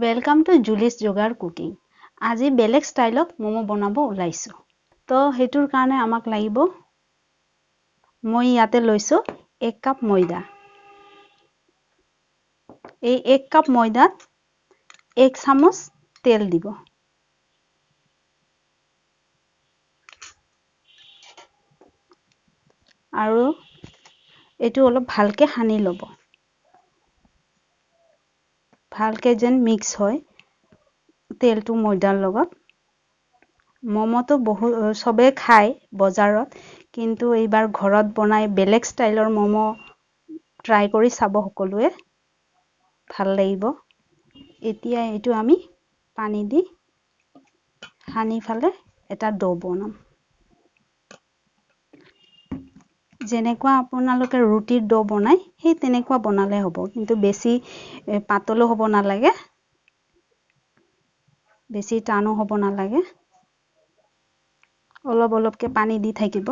Welcome to Julie's Jogar Cooking. আজি বেলেগ ষ্টাইলত মোমো বনাব ওলাইছো। তো হেতুৰ কাৰণে আমাক লাগিব মই ইয়াতে লৈছো 1 কাপ ময়দা। এই 1 কাপ ময়দাত 1 চামুচ তেল দিব। আৰু এটো অলপ ভালকে হানি লব। ভালকে যেন মিক্স হয় তেলটো ময়দাৰ লগত। মোমোটো সবে খায় বজাৰত কিন্তু এইবাৰ ঘৰত বনাই বেলেগ ষ্টাইলৰ মোমো ট্ৰাই কৰি চাব সকলোৱে ভাল লাগিব। এতিয়া এটো আমি পানী দি হানি ফালে এটা ডো বনাম। যেনেকুৱা আপোনালোকে ৰুটিৰ ডো বনাই সেই তেনেকুৱা বনালে হ'ব কিন্তু বেছি পাতলো হ'ব নালাগে বেছি টানো হ'ব নালাগে অলপ অলপকে পানী দি থাকিব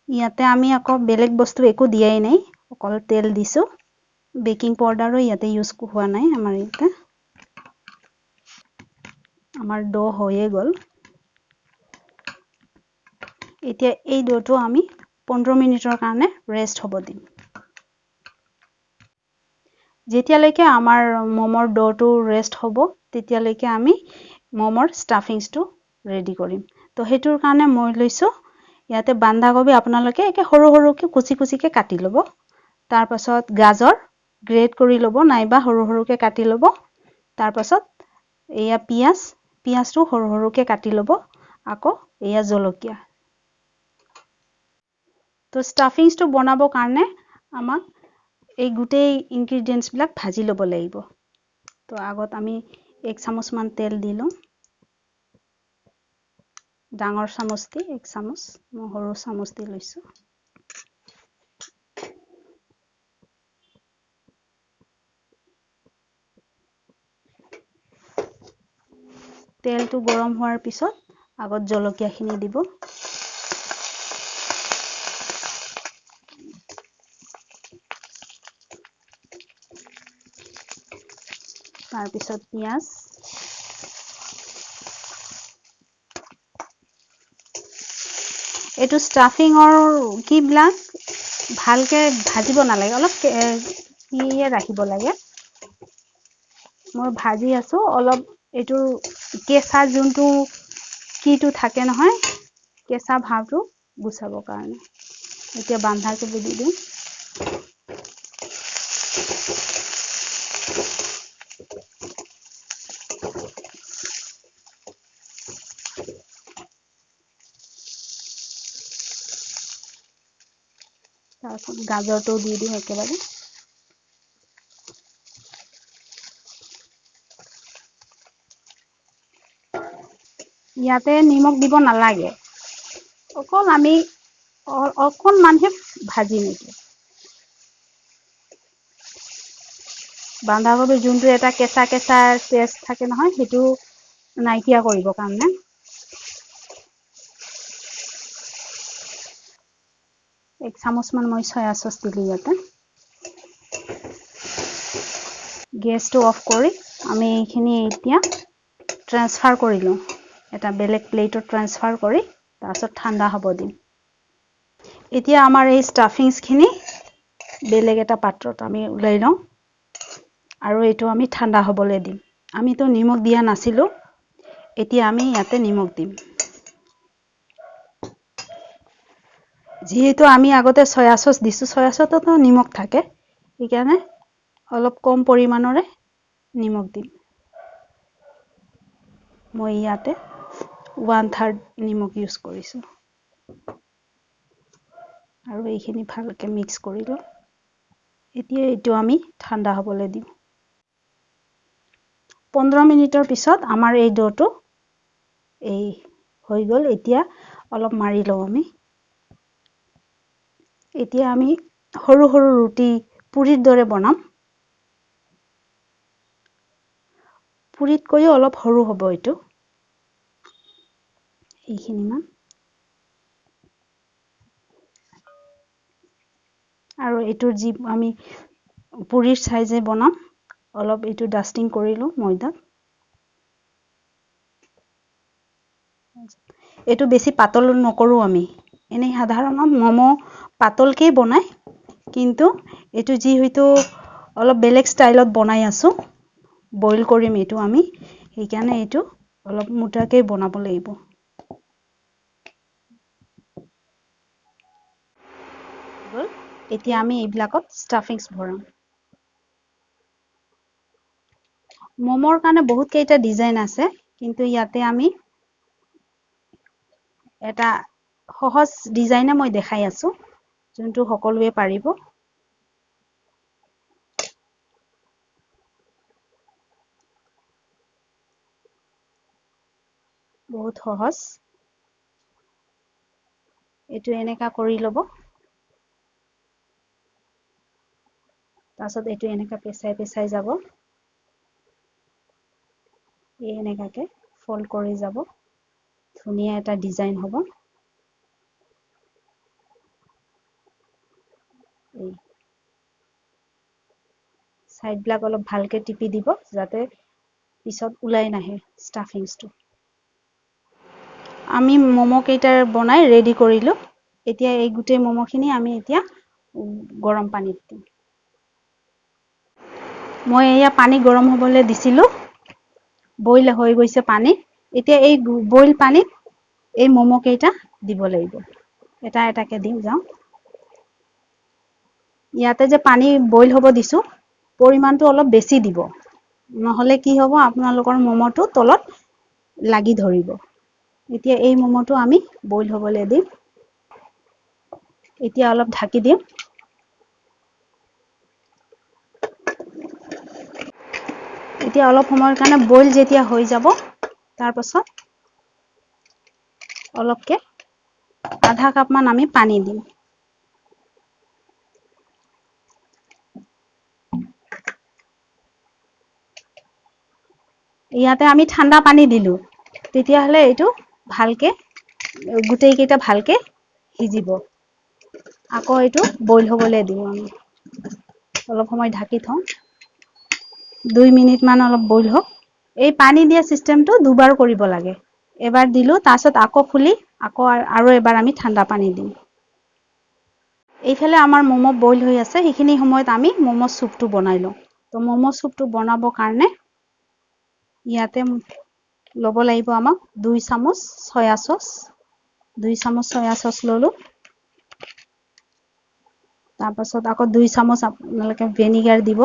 ইয়াতে আমি আকৌ বেলেগ বস্তু একো দিয়াই নাই অকল তেল দিছো বেকিং পাউডাৰো ইয়াতে ইউজ হোৱা নাই আমাৰ ইয়াতে আমাৰ ডো হৈয়ে গল এতিয়া এই ডোটো আমি 15 মিনিটৰ কাৰণে ৰেষ্ট হ'ব দিম যেতিয়ালৈকে আমাৰ মোমৰ ডোটো ৰেষ্ট হ'ব তেতিয়ালৈকে আমি মোমৰ ষ্টাফিংছটো ৰেডি কৰিম তো হেতুৰ কাৰণে মই লৈছো ইয়াতে বান্ধাকবি আপোনালোকে একে সৰু সৰুকে কুচি কুচিকে কাটি লব তাৰ পাছত গাজৰ গ্ৰেট কৰি লব নাইবা সৰু সৰুকে কাটি লব তাৰ পাছত এয়া পিয়াজটো সৰু সৰুকে কাটি লব আকৌ এয়া জলকীয়া তো ষ্টাফিংছটো বনাব কাৰণে আমাক এই গুটেই ইনগ্ৰেডিয়েন্টছ বিলাক ভাজি লব লাগিব তো আগত আমি 1 চামুচ মান তেল দিলো ডাঙৰ চামুচ দি 1 চামুচ মই সৰু চামুচ দি লৈছো তেলটো গৰম হোৱাৰ পিছত আগত জলকীয়াখিনি দিব তাৰ পিছত পিয়াজ এটো ষ্টাফিংৰ কি ব্লাক ভালকে ভাজিব নালাগে অলপ ইয়ে ৰাখিব লাগে মই ভাজি আছো অলপ এটো কেঁচা যোনটো কিটো থাকে নহয় কেঁচা ভাৱটো গুছাব কাৰণে এতিয়া বান্ধাকবি দি দিম তাৰপিছত গাজৰটো দি দিম একেবাৰে ইয়াতে নিমখ দিব নালাগে অকল আমি অকণমানহে ভাজি নেকি বান্ধাকবি যোনটো এটা কেঁচা কেঁচা টেষ্ট থাকে নহয় হেতু নাইকিয়া কৰিব কাৰণে এক চামুচ মান মই সয়া সস দিলো ইয়াতে গেছটো অফ কৰি আমি এইখিনি এতিয়া ট্ৰান্সফাৰ কৰিলো এটা বেলেগ প্লেটত ট্ৰান্সফাৰ কৰি তাৰপিছত ঠাণ্ডা হ'ব দিম এতিয়া আমাৰ এই ষ্টাফিংছখিনি বেলেগ এটা পাত্ৰত আমি উলাই লওঁ আৰু এটো আমি ঠাণ্ডা হ'বলৈ দিম আমিতো নিমখ দিয়া নাছিলো এতিয়া আমি ইয়াতে নিমখ দিম যেহেতু আমি আগতে সয়া সস দিছো সয়া সসতো নিমখ থাকে সেইকাৰণে অলপ কম পৰিমাণৰে নিমখ দিম মই ইয়াতে 1/3 নিমখ ইউজ কৰিছো আৰু এইখিনি ভালকে মিক্স কৰি লওঁ এতিয়া এটো আমি ঠাণ্ডা হ'বলৈ দিম 15 মিনিটৰ পিছত আমাৰ এই ডোটো এই হৈ গল এতিয়া অলপ মাৰি লওঁ আমি এতিয়া আমি সৰু সৰু ৰুটি পুৰিৰ দৰে বনাম পুৰিতকৈ অলপ সৰু হ'ব এটো এইখিনি মান আৰু এটোৰ যি আমি পুৰিৰ সাইজে বনাম অলপ এইটো ডাস্টিং কৰিলো ময়দাত এইটো বেছি পাতল নকৰো আমি এনে সাধাৰণত মমো পাতলকৈ বনাই কিন্তু এইটো যি হয়তো অলপ বেলেগ ষ্টাইলত বনাই আছো বইল কৰিম এইটো আমি সেইকাৰণে এইটো অলপ মোটাকৈ বনাব লাগিব এতিয়া আমি এইবিলাকত ষ্টাফিংছ ভৰাম মমৰ কাৰণে বহুত কেইটা ডিজাইন আছে কিন্তু ইয়াতে আমি এটা সহজ ডিজাইনে মই দেখাই আছো যোনটো সকলোৱে পাৰিব বহুত সহজ এইটো এনেকা কৰি লব তাৰছত এইটো এনেকা পেছাই যাব এই এনেকাকে ফল্ড কৰি যাব ধুনীয়া এটা ডিজাইন হ'ব এই সাইড বিলাক অলপ ভালকে টিপি দিব যাতে পিছত উলাই নাহে ষ্টাফিংছটো আমি মমো কেইটাৰ বনাই ৰেডি কৰিলো এতিয়া এই গুটে মমোখিনি আমি এতিয়া গৰম পানীত দিম মই এয়া পানী গৰম হ'বলৈ দিছিলো বইল হৈ গৈছে পানী এতিয়া এই বইল পানীত এই মমো কেইটা দিব লাগিব এটা এটাকে দিম যাও ইয়াতে যে পানী বইল হ'ব দিছো পৰিমাণটো অলপ বেছি দিব নহলে কি হ'ব আপোনালোকৰ মমোটো তলত লাগি ধৰিব এতিয়া এই মমোটো আমি বইল হ'বলৈ দিম এতিয়া অলপ ঢাকি দিম এতিয়া অলপ সময়ৰ কাৰণে বইল যেতিয়া হৈ যাব তাৰ পাছত অলপকে আধা কাপ মান আমি পানী দিম ইয়াতে আমি ঠাণ্ডা পানী দিলো তেতিয়া হলে এইটো ভালকে গুটেই কেইটা ভালকে সিজিব আকৌ এইটো বইল হ'বলৈ দিম আমি অলপ সময় ঢাকি থওঁ 2 মিনিট মান অলপ বইল হওক এই পানী দিয়া সিস্টেমটো দুবাৰ কৰিব লাগে এবাৰ দিলো তাৰছত আকৌ খুলি আকৌ আৰু এবাৰ আমি ঠাণ্ডা পানী দিম এইফালে আমাৰ মমো বইল হৈ আছে সেইখিনি সময়ত আমি মমো চুপটো বনাই লওঁ তো মমো চুপটো বনাবৰ কাৰণে ইয়াতে ল'ব লাগিব আমাক 2 চামুচ সয়া সস 2 চামুচ সয়া সস ললো তাৰ পাছত আকৌ 2 চামুচ আপোনালোকে ভিনেগাৰ দিব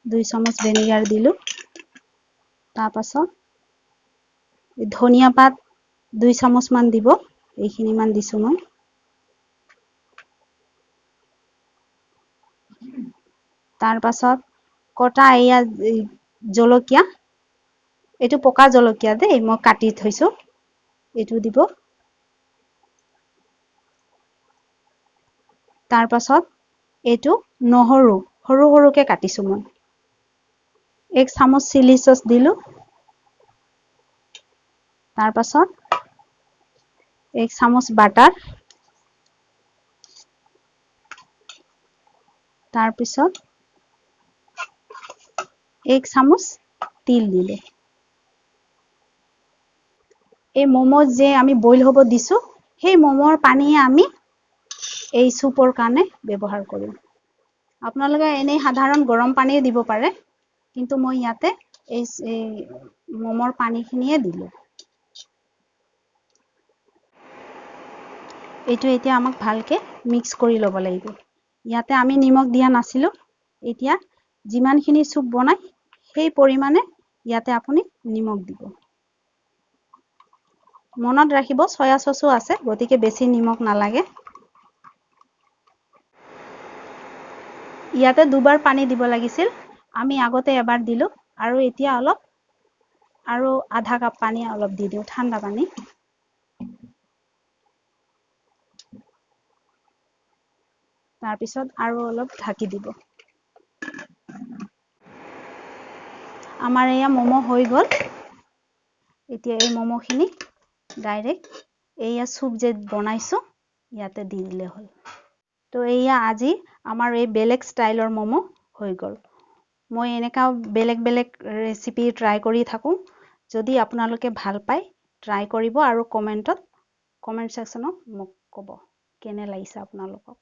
2 চামুচ ভিনেগাৰ দিলো তাৰ পাছত ধনিয়া পাত 2 চামুচ মান দিব এইখিনি মান দিছো মই তাৰ পাছত কটা এয়া জলকীয়া এইটো পকা জলকীয়া দেই মই কাটি থৈছো এইটো দিব তাৰ পাছত এইটো নহৰু সৰু সৰুকে কাটিছো মই 1 চামুচ চিলি সস দিলো তাৰ পাছত 1 চামুচ বাটাৰ তাৰ পিছত 1 চামুচ তিল দিলে এই মমো যে আমি বইল হ'ব দিছো সেই মমোৰ পানীয়ে আমি এই সুপৰ কাৰণে ব্যৱহাৰ কৰিম আপোনালোকে এনে সাধাৰণ গৰম পানী দিব পাৰে কিন্তু মই ইয়াতে এই মমৰ পানীখিনিয়ে দিলো এইটো এতিয়া আমাক ভালকে মিক্স কৰি ল'ব লাগিব ইয়াতে আমি নিমখ দিয়া নাছিলো এতিয়া যিমানখিনি সুপ বনাই সেই পৰিমাণে ইয়াতে আপুনি নিমখ দিব মনত ৰাখিব সয়া সসো আছে গতিকে বেছি নিমখ নালাগে ইয়াতে দুবাৰ পানী দিব লাগিছিল আমি আগতে এবাৰ দিলো আৰু এতিয়া অলপ আৰু আধা কাপ পানী অলপ দি দিও ঠাণ্ডা পানী তাৰ পিছত আৰু অলপ ঢাকি দিব আমাৰ এয়া মমো হৈ গল এতিয়া এই মমোখিনি ডাইৰেক্ট এইয়া সুপ যে বনাইছো ইয়াতে দি দিলে হ'ল তো এয়া আজি আমাৰ এই বেলেগ ষ্টাইলৰ ম'ম' হৈ গ'ল মই এনেকা বেলেগ বেলেগ ৰেচিপি ট্ৰাই কৰি থাকো যদি আপোনালোকে ভাল পায় ট্ৰাই কৰিব আৰু কমেন্ট সেকশনত মোক ক'ব কেনে লাগিছে আপোনালোকক